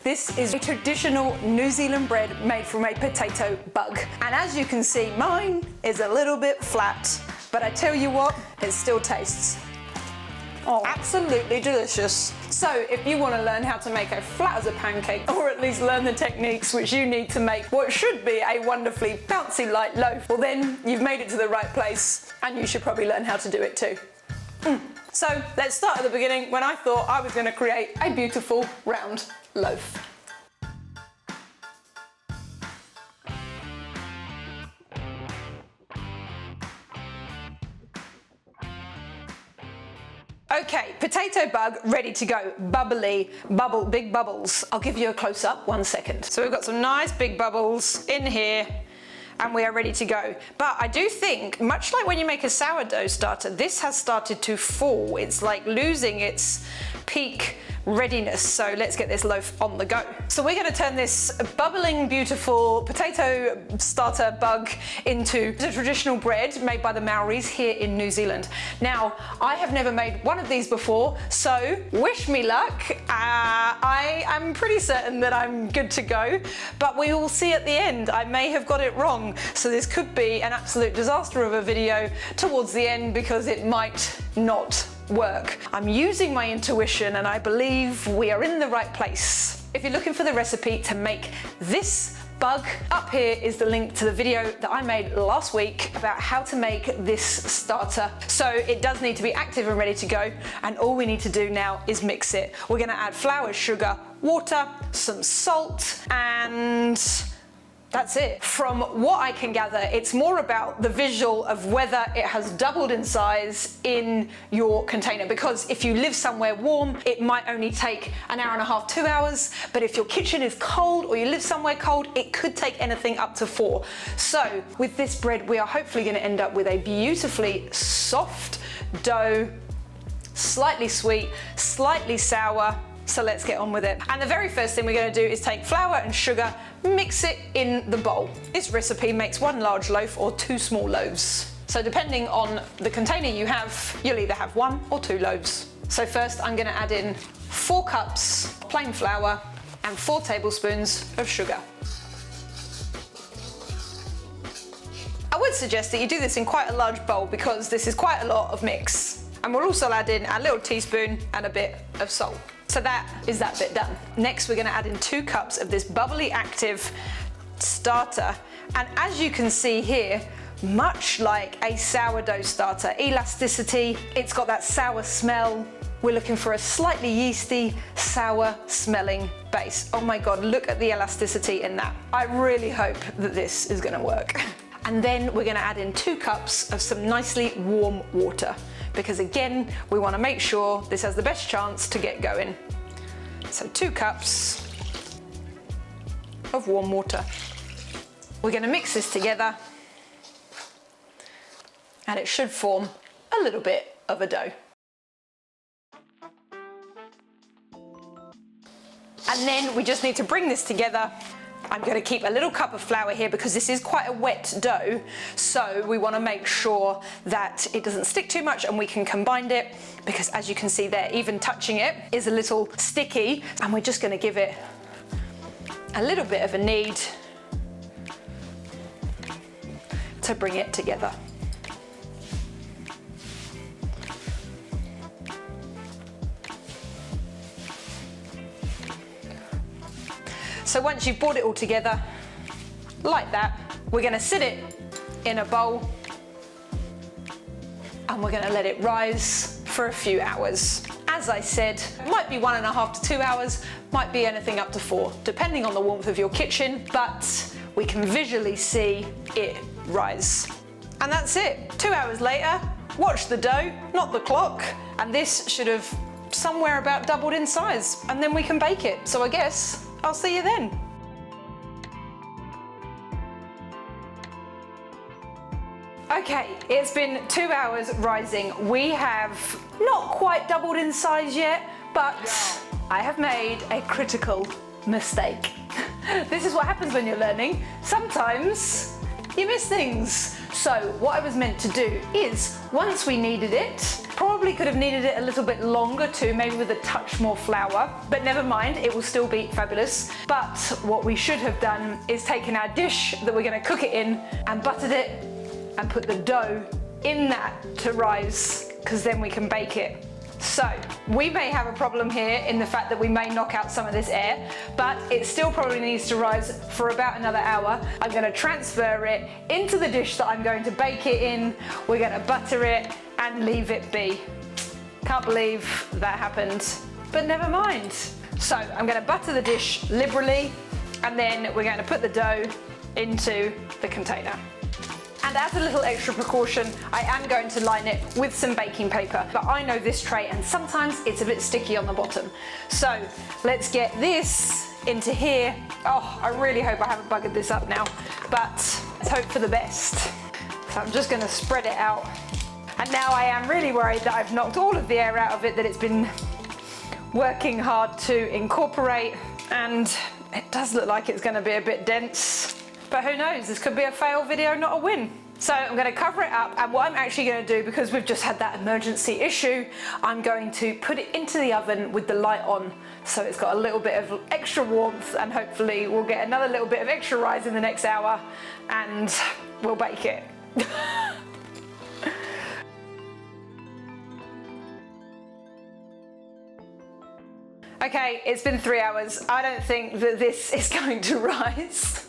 This is a traditional New Zealand bread made from a potato bug. And as you can see, mine is a little bit flat, but I tell you what, it still tastes absolutely delicious. So if you want to learn how to make a flat as a pancake, or at least learn the techniques which you need to make what should be a wonderfully bouncy light loaf, well then you've made it to the right place, and you should probably learn how to do it too. So let's start at the beginning, when I thought I was going to create a beautiful round loaf. Okay, potato bug ready to go. Bubbly, big bubbles. I'll give you a close up, 1 second. So we've got some nice big bubbles in here, and we are ready to go. But I do think, much like when you make a sourdough starter, this has started to fall. It's like losing its peak readiness. So let's get this loaf on the go. So we're going to turn this bubbling, beautiful potato starter bug into the traditional bread made by the Māoris here in New Zealand. Now, I have never made one of these before, so wish me luck. I am pretty certain that I'm good to go, but we will see at the end. I may have got it wrong, so this could be an absolute disaster of a video towards the end because it might not work. I'm using my intuition and I believe we are in the right place. If you're looking for the recipe to make this bug, up here is the link to the video that I made last week about how to make this starter. So it does need to be active and ready to go, and all we need to do now is mix it. We're going to add flour, sugar, water, some salt, and that's it. From what I can gather, it's more about the visual of whether it has doubled in size in your container, because if you live somewhere warm, it might only take an hour and a half, 2 hours, but if your kitchen is cold or you live somewhere cold, it could take anything up to 4. So with this bread, we are hopefully going to end up with a beautifully soft dough, slightly sweet, slightly sour. So let's get on with it. And the very first thing we're going to do is take flour and sugar, mix it in the bowl. This recipe makes 1 large loaf or 2 small loaves. So depending on the container you have, you'll either have 1 or 2 loaves. So first I'm going to add in 4 cups plain flour and 4 tablespoons of sugar. I would suggest that you do this in quite a large bowl because this is quite a lot of mix. And we'll also add in a little teaspoon and a bit of salt. So that is that bit done. Next, we're going to add in 2 cups of this bubbly active starter. And as you can see here, much like a sourdough starter, elasticity, it's got that sour smell. We're looking for a slightly yeasty, sour smelling base. Oh my God, look at the elasticity in that. I really hope that this is going to work. And then we're going to add in 2 cups of some nicely warm water, because again, we want to make sure this has the best chance to get going. So 2 cups of warm water. We're going to mix this together, and it should form a little bit of a dough. And then we just need to bring this together. I'm going to keep a little cup of flour here because this is quite a wet dough, so we want to make sure that it doesn't stick too much and we can combine it, because as you can see there, even touching it is a little sticky, and we're just going to give it a little bit of a knead to bring it together. So once you've brought it all together, like that, we're going to sit it in a bowl, and we're going to let it rise for a few hours. As I said, it might be 1.5 to 2 hours, might be anything up to 4, depending on the warmth of your kitchen, but we can visually see it rise. And that's it. 2 hours later, watch the dough, not the clock, and this should have somewhere about doubled in size, and then we can bake it. So I guess I'll see you then. Okay, it's been 2 hours rising. We have not quite doubled in size yet, but I have made a critical mistake. This is what happens when you're learning. Sometimes you miss things. So what I was meant to do is, once we kneaded it, Probably could have kneaded it a little bit longer too, maybe with a touch more flour, but never mind, it will still be fabulous. But what we should have done is taken our dish that we're going to cook it in and buttered it and put the dough in that to rise, because then we can bake it. So we may have a problem here in the fact that we may knock out some of this air, but it still probably needs to rise for about another hour. I'm going to transfer it into the dish that I'm going to bake it in. We're going to butter it and leave it be. Can't believe that happened, but never mind. So I'm going to butter the dish liberally, and then we're going to put the dough into the container. And as a little extra precaution, I am going to line it with some baking paper, but I know this tray and sometimes it's a bit sticky on the bottom. So let's get this into here. Oh, I really hope I haven't buggered this up now, but let's hope for the best. So I'm just going to spread it out. And now I am really worried that I've knocked all of the air out of it that it's been working hard to incorporate, and it does look like it's going to be a bit dense. But who knows, this could be a fail video, not a win. So I'm going to cover it up, and what I'm actually going to do, because we've just had that emergency issue, I'm going to put it into the oven with the light on, so it's got a little bit of extra warmth, and hopefully we'll get another little bit of extra rise in the next hour, and we'll bake it. Okay, it's been 3 hours. I don't think that this is going to rise.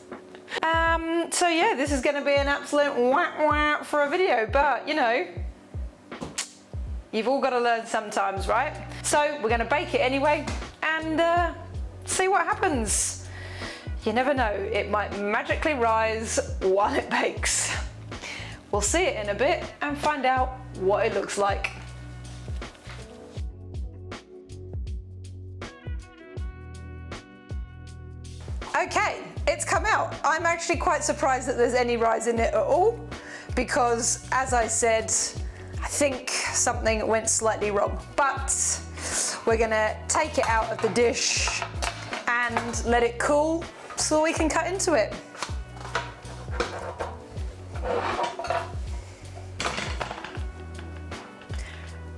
So yeah, this is going to be an absolute wah for a video, but you know, you've all got to learn sometimes, right? So we're going to bake it anyway and see what happens. You never know, it might magically rise while it bakes. We'll see it in a bit and find out what it looks like. Okay, it's come out. I'm actually quite surprised that there's any rise in it at all, because as I said, I think something went slightly wrong. But we're gonna take it out of the dish and let it cool so we can cut into it.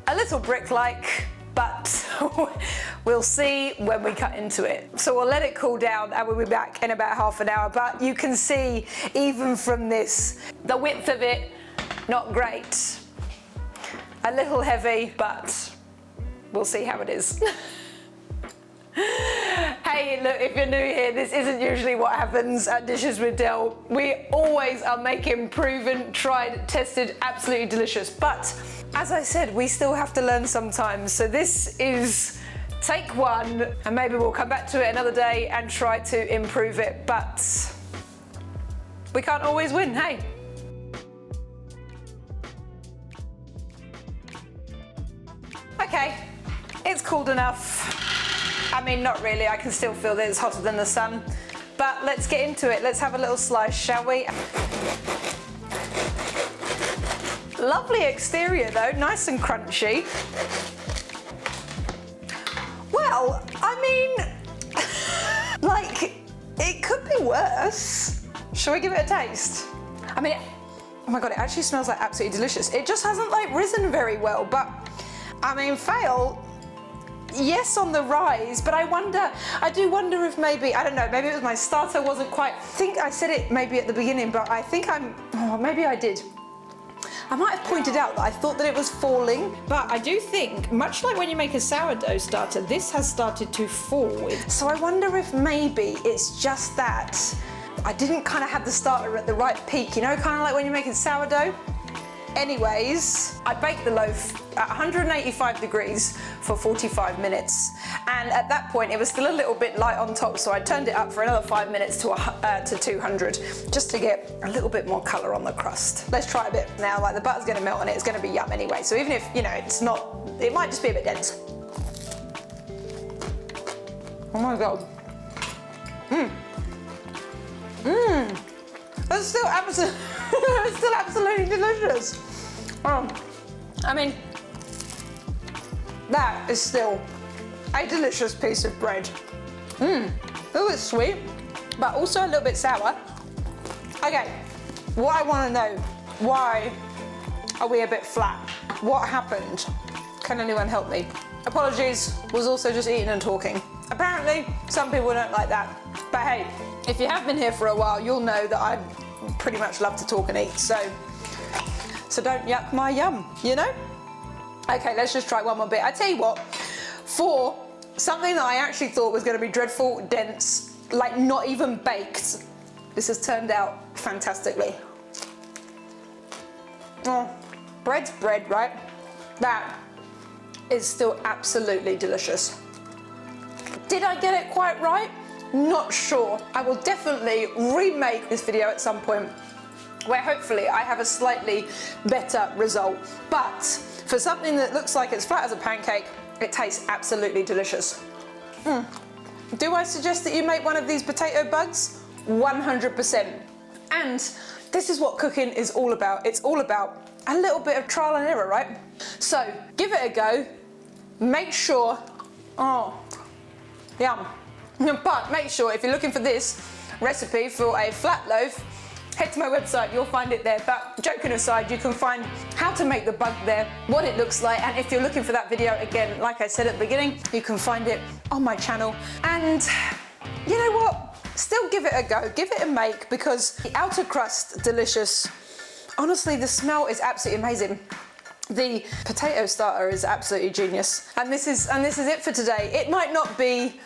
A little brick-like, but we'll see when we cut into it. So we'll let it cool down and we'll be back in about half an hour. But you can see, even from this, the width of it, not great. A little heavy, but we'll see how it is. Hey, look, if you're new here, this isn't usually what happens at Dishes with Del. We always are making proven, tried, tested, absolutely delicious. But as I said, we still have to learn sometimes. So this is take one, and maybe we'll come back to it another day and try to improve it. But we can't always win, hey? Okay, it's cooled enough. I mean, not really, I can still feel that it's hotter than the sun. But let's get into it. Let's have a little slice, shall we? Lovely exterior though, nice and crunchy. Well, I mean, like, it could be worse. Shall we give it a taste? I mean, oh my God, it actually smells like absolutely delicious. It just hasn't like risen very well, but I mean, fail. Yes, on the rise, but I do wonder if maybe, I don't know, maybe it was my starter wasn't quite, I think I said it maybe at the beginning, but I think maybe I did. I might have pointed out that I thought that it was falling, but I do think, much like when you make a sourdough starter, this has started to fall. So I wonder if maybe it's just that I didn't kind of have the starter at the right peak, you know, kind of like when you're making sourdough. Anyways, I baked the loaf at 185 degrees for 45 minutes. And at that point, it was still a little bit light on top, so I turned it up for another 5 minutes to 200, just to get a little bit more color on the crust. Let's try a bit now. Like, the butter's gonna melt and it's gonna be yum anyway. So even if, you know, it's not, it might just be a bit dense. Oh my God. That's still absolutely, it's still absolutely delicious. I mean, that is still a delicious piece of bread. Oh, it's sweet, but also a little bit sour. Okay, what I want to know, why are we a bit flat? What happened? Can anyone help me? Apologies, was also just eating and talking. Apparently, some people don't like that. But hey, if you have been here for a while, you'll know that I pretty much love to talk and eat, so don't yuck my yum, you know? Okay, let's just try one more bit. I tell you what, for something that I actually thought was gonna be dreadful, dense, like not even baked, this has turned out fantastically. Oh, bread's bread, right? That is still absolutely delicious. Did I get it quite right? Not sure. I will definitely remake this video at some point where hopefully I have a slightly better result. But for something that looks like it's flat as a pancake, it tastes absolutely delicious. Do I suggest that you make one of these potato bugs? 100%. And this is what cooking is all about. It's all about a little bit of trial and error, right? So give it a go. Make sure, oh, yum. But make sure if you're looking for this recipe for a flat loaf, head to my website, you'll find it there. But joking aside, you can find how to make the bug there, what it looks like, and if you're looking for that video, again, like I said at the beginning, you can find it on my channel. And you know what? Still give it a go, give it a make, because the outer crust, delicious. Honestly, the smell is absolutely amazing. The potato starter is absolutely genius. And this is it for today. It might not be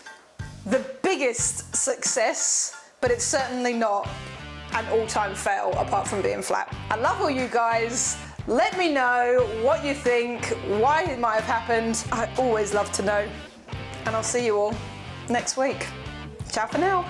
the biggest success, but it's certainly not an all-time fail apart from being flat. I love all you guys. Let me know what you think, why it might have happened. I always love to know. And I'll see you all next week. Ciao for now.